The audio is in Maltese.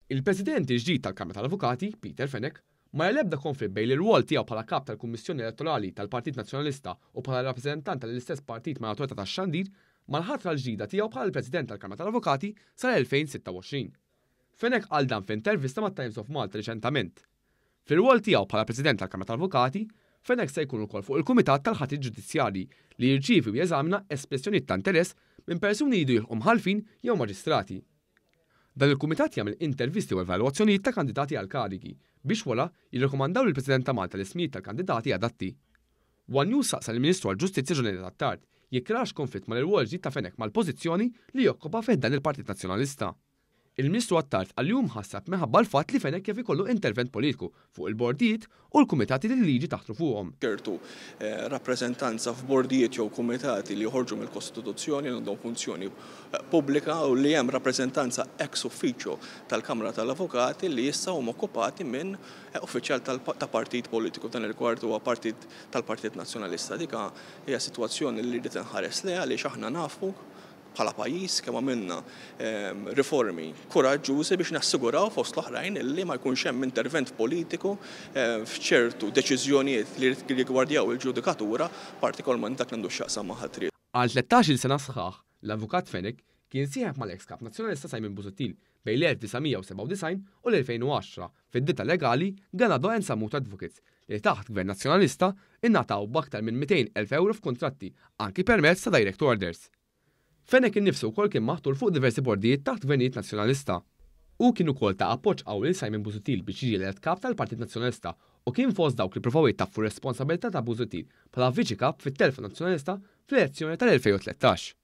Il-President il-ġdid tal-Kamra tal-Avukati, Peter Fenech, ma l-ebda konflitt bejn ir-rwol tiegħu bħala kap tal-Kummissjoni Elettorali tal-Partit Nazzjonalista u bħala rappreżentant tal-istess partit mal-Awtorità tax-Xandir mal-ħatra l-ġdida tiegħu bħala l-President tal-Kamra tal-Avukati sal-2026. Fenech qal dan f'intervista mat-Times of Malta riċentament. Fir-rwol tiegħu bħala President tal-Kamra tal-Avukati, Fenech se jkun ukoll fuq il-Kumitat tal-Ħatit Ġudizzjarji li jirċievi u jeżamina espressjonijiet ta' interess minn persuni li jridu jilħqu mħalfin jew maġistrati. Dan il-Kumitat jagħmel intervisti u evalwazzjonijiet ta' kandidati għal karigi biex wara jirrekomandaw lill-President ta' Malta l-ismijiet tal-kandidati adatti. One News saqsa lill-Ministru għall-Ġustizzja Ġenerali Tat-Tard jekk rax konflitt mal-irwol ġdid ta' Fenech mal-pożizzjoni li jokkupa fih dan il-Partit Nazzjonalista. Il-Ministru Għat-Tard għal-jum ħassab meħabba l-fatt li Fenech jaf ikollu intervent politiku fuq il-bordijiet u l-kumitati li liġi taħtru fuqhom. Ċertu rappreżentanza f'bordijiet jew kumitati li joħorġu mill-Kostituzzjoni għandhom funzjoni pubblika u li hemm rappreżentanza ex ufficio tal-Kamra tal-Avukati li issa huma okkupati minn uffiċjal ta' partit politiku dan ir-rigward huwa partit tal-Partit Nazzjonalista. Dika hija sitwazzjoni li rrid inħares leha għaliex aħna nafu bħala pajjiż kemm għamilna riformi kuraġġużi biex nassiguraw fost l-oħrajn illi ma jkunx hemm intervent politiku f'ċertu deċiżjonijiet li rigwardjaw il-ġudikatura, partikolarment dak għandu x'jaqsam ma' ħatriet. Għal 13-il sena sħaħ, l-Avukat Fenech kien sieħeb mal-ex kap nazzjonalista Simon Busuttil bejn l-1997 u l-2010 fid-ditta legali Ganado and Samut Advocates li taħt Gvern Nazzjonalista innataw b'aktar minn 200,000 euro f'kuntratti anki permezz ta' direct orders. Fenech innifsu wkoll kien maħtur fuq diversi bordijiet taħt Gvernijiet Nazzjonalista. U kien ukoll ta' appoġġ qawwi lil Simon Busuttil biex jiġi elett kap tal-Partit Nazzjonalista u kien fost dawk li provaw jittaffu responsabilità ta' Busuttil bħala viċi kap fit-Telfa Nazzjonalista fl-elezzjoni tal-2013.